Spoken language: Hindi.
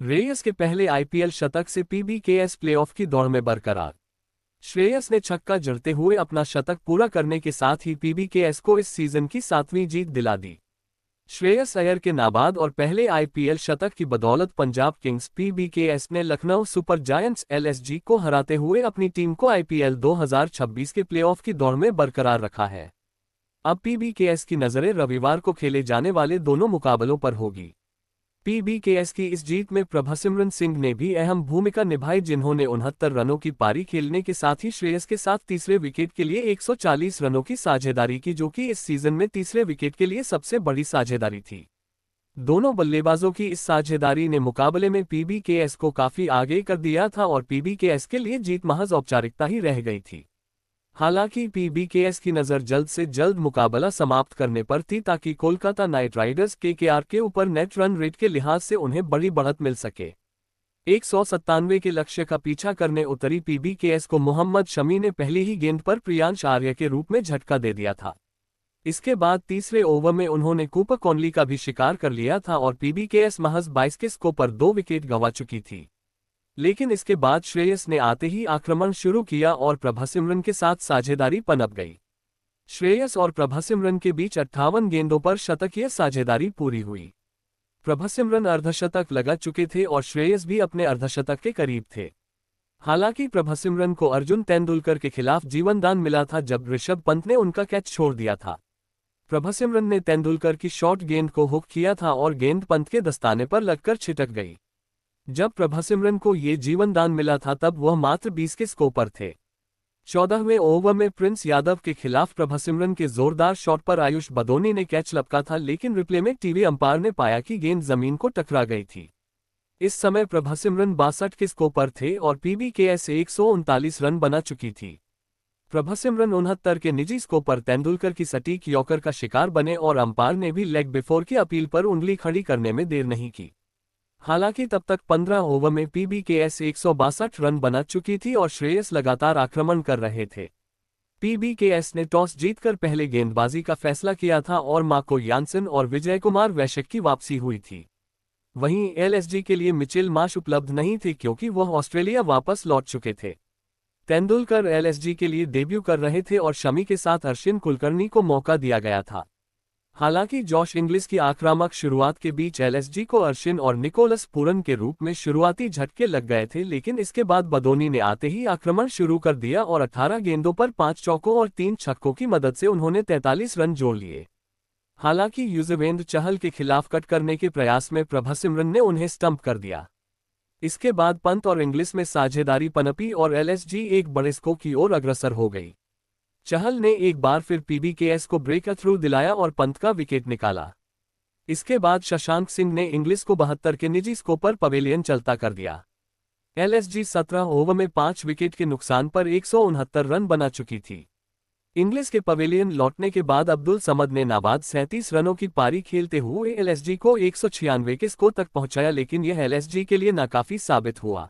रेयस के पहले आईपीएल शतक से पीबीकेएस प्लेऑफ की दौड़ में बरकरार। श्रेयस ने छक्का जड़ते हुए अपना शतक पूरा करने के साथ ही पीबीकेएस को इस सीजन की 7वीं जीत दिला दी। श्रेयस अय्यर के नाबाद और पहले आईपीएल शतक की बदौलत पंजाब किंग्स पीबीकेएस ने लखनऊ सुपर जायंट्स एलएसजी को हराते हुए अपनी टीम को आईपीएल 2026 के प्लेऑफ की दौड़ में बरकरार रखा है। अब पीबीकेएस की नजरें रविवार को खेले जाने वाले दोनों मुकाबलों पर होगी। पीबीकेएस की इस जीत में प्रभसिमरन सिंह ने भी अहम भूमिका निभाई, जिन्होंने 69 रनों की पारी खेलने के साथ ही श्रेयस के साथ तीसरे विकेट के लिए 140 रनों की साझेदारी की, जो कि इस सीजन में तीसरे विकेट के लिए सबसे बड़ी साझेदारी थी। दोनों बल्लेबाजों की इस साझेदारी ने मुकाबले में पीबीकेएस को काफी आगे कर दिया था और पीबीकेएस के लिए जीत महज औपचारिकता ही रह गई थी। हालांकि पीबीकेएस की नज़र जल्द से जल्द मुकाबला समाप्त करने पर थी, ताकि कोलकाता नाइट राइडर्स केकेआर के ऊपर नेट रन रेट के लिहाज से उन्हें बड़ी बढ़त मिल सके। 197 के लक्ष्य का पीछा करने उतरी पीबीकेएस को मोहम्मद शमी ने पहली ही गेंद पर प्रियांश आर्य के रूप में झटका दे दिया था। इसके बाद तीसरे ओवर में उन्होंने कूपर कॉनली का भी शिकार कर लिया था और पीबीकेएस महज 22 के स्कोर पर 2 विकेट गंवा चुकी थी। लेकिन इसके बाद श्रेयस ने आते ही आक्रमण शुरू किया और प्रभसिमरन के साथ साझेदारी पनप गई। श्रेयस और प्रभसिमरन के बीच 58 गेंदों पर शतकीय साझेदारी पूरी हुई। प्रभसिमरन अर्धशतक लगा चुके थे और श्रेयस भी अपने अर्धशतक के करीब थे। हालांकि प्रभसिमरन को अर्जुन तेंदुलकर के खिलाफ जीवनदान मिला था, जब ऋषभ पंत ने उनका कैच छोड़ दिया था। प्रभसिमरन ने तेंदुलकर की शॉर्ट गेंद को हुक किया था और गेंद पंत के दस्ताने पर लगकर छिटक गई। जब प्रभसिमरन को ये जीवनदान मिला था तब वह मात्र 20 के स्कोर पर थे। 14वें ओवर में प्रिंस यादव के खिलाफ प्रभसिमरन के जोरदार शॉट पर आयुष बदोनी ने कैच लपका था, लेकिन रिप्ले में टीवी अंपायर ने पाया कि गेंद जमीन को टकरा गई थी। इस समय प्रभसिमरन 62 के स्कोर पर थे और पीबीकेएस 139 रन बना चुकी थी। प्रभसिमरन 69 के निजी स्कोर पर तेंदुलकर की सटीक यॉर्कर का शिकार बने और अंपायर ने भी लेग बिफोर की अपील पर उंगली खड़ी करने में देर नहीं की। हालांकि तब तक 15 ओवर में पीबीकेएस 162 रन बना चुकी थी और श्रेयस लगातार आक्रमण कर रहे थे। पीबीकेएस ने टॉस जीतकर पहले गेंदबाजी का फैसला किया था और मार्को यानसन और विजय कुमार वैश्यक की वापसी हुई थी। वहीं एलएसजी के लिए मिचेल मार्श उपलब्ध नहीं थे, क्योंकि वह ऑस्ट्रेलिया वापस लौट चुके थे। तेंदुलकर एलएसजी के लिए डेब्यू कर रहे थे और शमी के साथ अश्विन कुलकर्णी को मौका दिया गया था। हालांकि जॉश इंग्लिश की आक्रामक शुरुआत के बीच एलएसजी को अश्विन और निकोलस पूरन के रूप में शुरुआती झटके लग गए थे, लेकिन इसके बाद बदोनी ने आते ही आक्रमण शुरू कर दिया और 18 गेंदों पर 5 चौकों और 3 छक्कों की मदद से उन्होंने 43 रन जोड़ लिए। हालांकि युजवेंद्र चहल के खिलाफ कट करने के प्रयास में प्रभसिमरन ने उन्हें स्टंप कर दिया। इसके बाद पंत और इंग्लिश में साझेदारी पनपी और एलएसजी एक बड़े स्कोर की ओर अग्रसर हो गई। चहल ने एक बार फिर पीबीकेएस को ब्रेक थ्रू दिलाया और पंत का विकेट निकाला। इसके बाद शशांक सिंह ने इंग्लिश को 72 के निजी स्कोर पर पवेलियन चलता कर दिया। एलएसजी 17 ओवर में 5 विकेट के नुकसान पर 169 रन बना चुकी थी। इंग्लिश के पवेलियन लौटने के बाद अब्दुल समद ने नाबाद 37 रनों की पारी खेलते हुए एलएसजी को 196 के स्कोर तक पहुंचाया, लेकिन यह एलएसजी के लिए नाकाफी साबित हुआ।